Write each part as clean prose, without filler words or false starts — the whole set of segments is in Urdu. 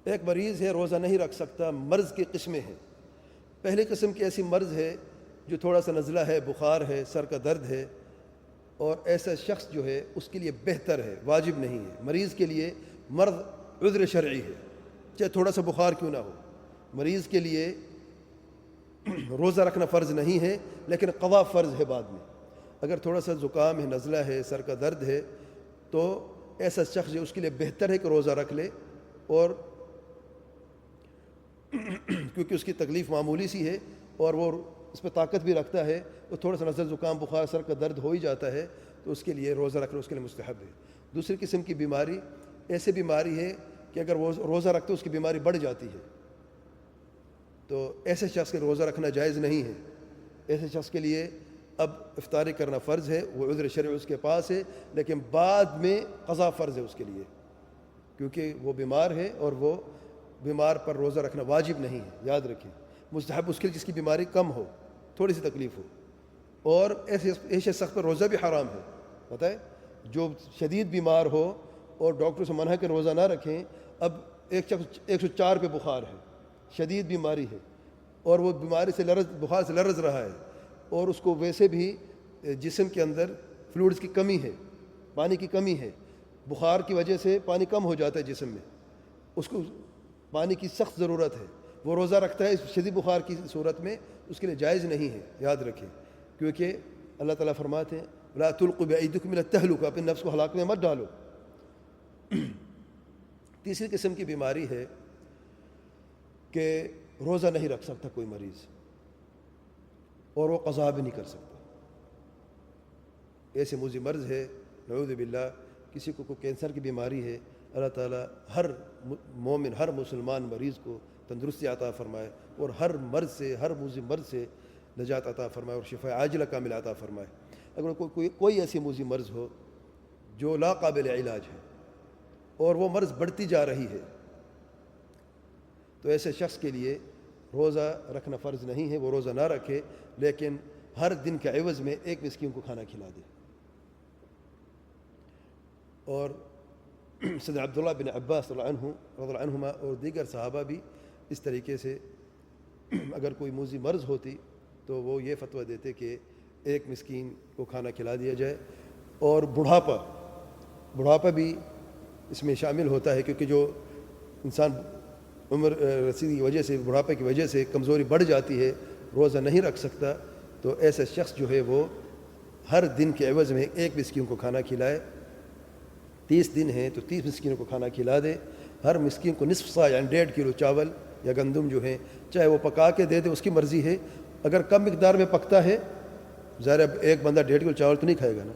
ایک مریض ہے روزہ نہیں رکھ سکتا، مرض کی قسمیں ہیں۔ پہلی قسم کی ایسی مرض ہے جو تھوڑا سا نزلہ ہے، بخار ہے، سر کا درد ہے، اور ایسا شخص جو ہے اس کے لیے بہتر ہے، واجب نہیں ہے۔ مریض کے لیے مرض عذر شرعی ہے، چاہے تھوڑا سا بخار کیوں نہ ہو، مریض کے لیے روزہ رکھنا فرض نہیں ہے، لیکن قضا فرض ہے بعد میں۔ اگر تھوڑا سا زکام ہے، نزلہ ہے، سر کا درد ہے، تو ایسا شخص جو اس کے لیے بہتر ہے کہ روزہ رکھ لے، اور کیونکہ اس کی تکلیف معمولی سی ہے اور وہ اس پہ طاقت بھی رکھتا ہے، وہ تھوڑا سا نزلہ زکام بخار سر کا درد ہو ہی جاتا ہے، تو اس کے لیے روزہ رکھنا اس کے لیے مستحب ہے۔ دوسری قسم کی بیماری ایسی بیماری ہے کہ اگر وہ روزہ رکھتے اس کی بیماری بڑھ جاتی ہے، تو ایسے شخص کے روزہ رکھنا جائز نہیں ہے۔ ایسے شخص کے لیے اب افطاری کرنا فرض ہے، وہ عذر شرعی اس کے پاس ہے، لیکن بعد میں قضا فرض ہے اس کے لیے، کیونکہ وہ بیمار ہے اور وہ بیمار پر روزہ رکھنا واجب نہیں ہے، یاد رکھیں۔ مستحب اس کے لیے جس کی بیماری کم ہو، تھوڑی سی تکلیف ہو، اور ایسے شخص پر روزہ بھی حرام ہے۔ پتہ ہے، جو شدید بیمار ہو اور ڈاکٹر سے منع کہ روزہ نہ رکھیں، اب ایک شخص 104 پہ بخار ہے، شدید بیماری ہے، اور وہ بیماری سے بخار سے لرز رہا ہے، اور اس کو ویسے بھی جسم کے اندر فلوئڈز کی کمی ہے، پانی کی کمی ہے، بخار کی وجہ سے پانی کم ہو جاتا ہے جسم میں، اس کو پانی کی سخت ضرورت ہے، وہ روزہ رکھتا ہے اس شدید بخار کی صورت میں، اس کے لیے جائز نہیں ہے، یاد رکھیں۔ کیونکہ اللہ تعالیٰ فرماتے ہیں لا تلقوا بأيديكم إلى التهلكة، اپنی نفس کو ہلاک میں مت ڈالو۔ تیسری قسم کی بیماری ہے کہ روزہ نہیں رکھ سکتا کوئی مریض، اور وہ قضا بھی نہیں کر سکتا۔ ایسے موذی مرض ہے، نعوذ باللہ، کسی کو کوئی کینسر کی بیماری ہے، اللہ تعالیٰ ہر مومن، ہر مسلمان مریض کو تندرستی عطا فرمائے، اور ہر مرض سے، ہر موذی مرض سے نجات عطا فرمائے، اور شفاء عاجلہ کامل عطا فرمائے۔ اگر کوئی ایسی موذی مرض ہو جو لا قابل علاج ہے اور وہ مرض بڑھتی جا رہی ہے، تو ایسے شخص کے لیے روزہ رکھنا فرض نہیں ہے، وہ روزہ نہ رکھے، لیکن ہر دن کے عوض میں ایک مسکین کو کھانا کھلا دے۔ اور سیدنا عبداللہ بن عباس رضی اللہ عنہما اور دیگر صحابہ بھی اس طریقے سے اگر کوئی موذی مرض ہوتی تو وہ یہ فتویٰ دیتے کہ ایک مسکین کو کھانا کھلا دیا جائے۔ اور بڑھاپا بھی اس میں شامل ہوتا ہے، کیونکہ جو انسان عمر رسیدگی کی وجہ سے، بڑھاپے کی وجہ سے کمزوری بڑھ جاتی ہے، روزہ نہیں رکھ سکتا، تو ایسا شخص جو ہے وہ ہر دن کے عوض میں ایک مسکین کو کھانا کھلائے۔ 30 دن ہیں تو 30 مسکینوں کو کھانا کھلا دے، ہر مسکین کو نصف سا یعنی 1.5 کلو چاول یا گندم جو ہیں، چاہے وہ پکا کے دے دے، اس کی مرضی ہے۔ اگر کم مقدار میں پکتا ہے، ظاہر ایک بندہ 1.5 کلو چاول تو نہیں کھائے گا نا،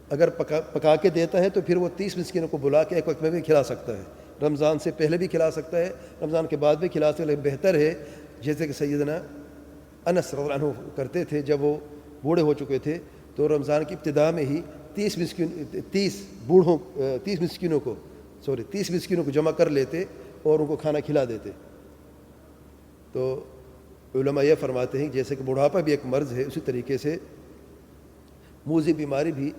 اگر پکا کے دیتا ہے تو پھر وہ 30 مسکینوں کو بلا کے ایک وقت میں بھی کھلا سکتا ہے، رمضان سے پہلے بھی کھلا سکتا ہے، رمضان کے بعد بھی کھلا سکتا ہے، لیکن بہتر ہے جیسے کہ سیدنا انس رضی اللہ عنہ کرتے تھے، جب وہ بوڑھے ہو چکے تھے تو رمضان کی ابتدا میں ہی 30 مسکینوں کو جمع کر لیتے اور ان کو کھانا کھلا دیتے۔ تو علماء یہ فرماتے ہیں جیسے کہ بڑھاپا بھی ایک مرض ہے، اسی طریقے سے موذی بیماری بھی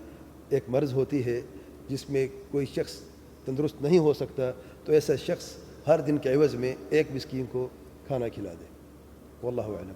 ایک مرض ہوتی ہے جس میں کوئی شخص تندرست نہیں ہو سکتا، تو ایسا شخص ہر دن کے عوض میں ایک مسکین کو کھانا کھلا دے۔ واللہ اعلم۔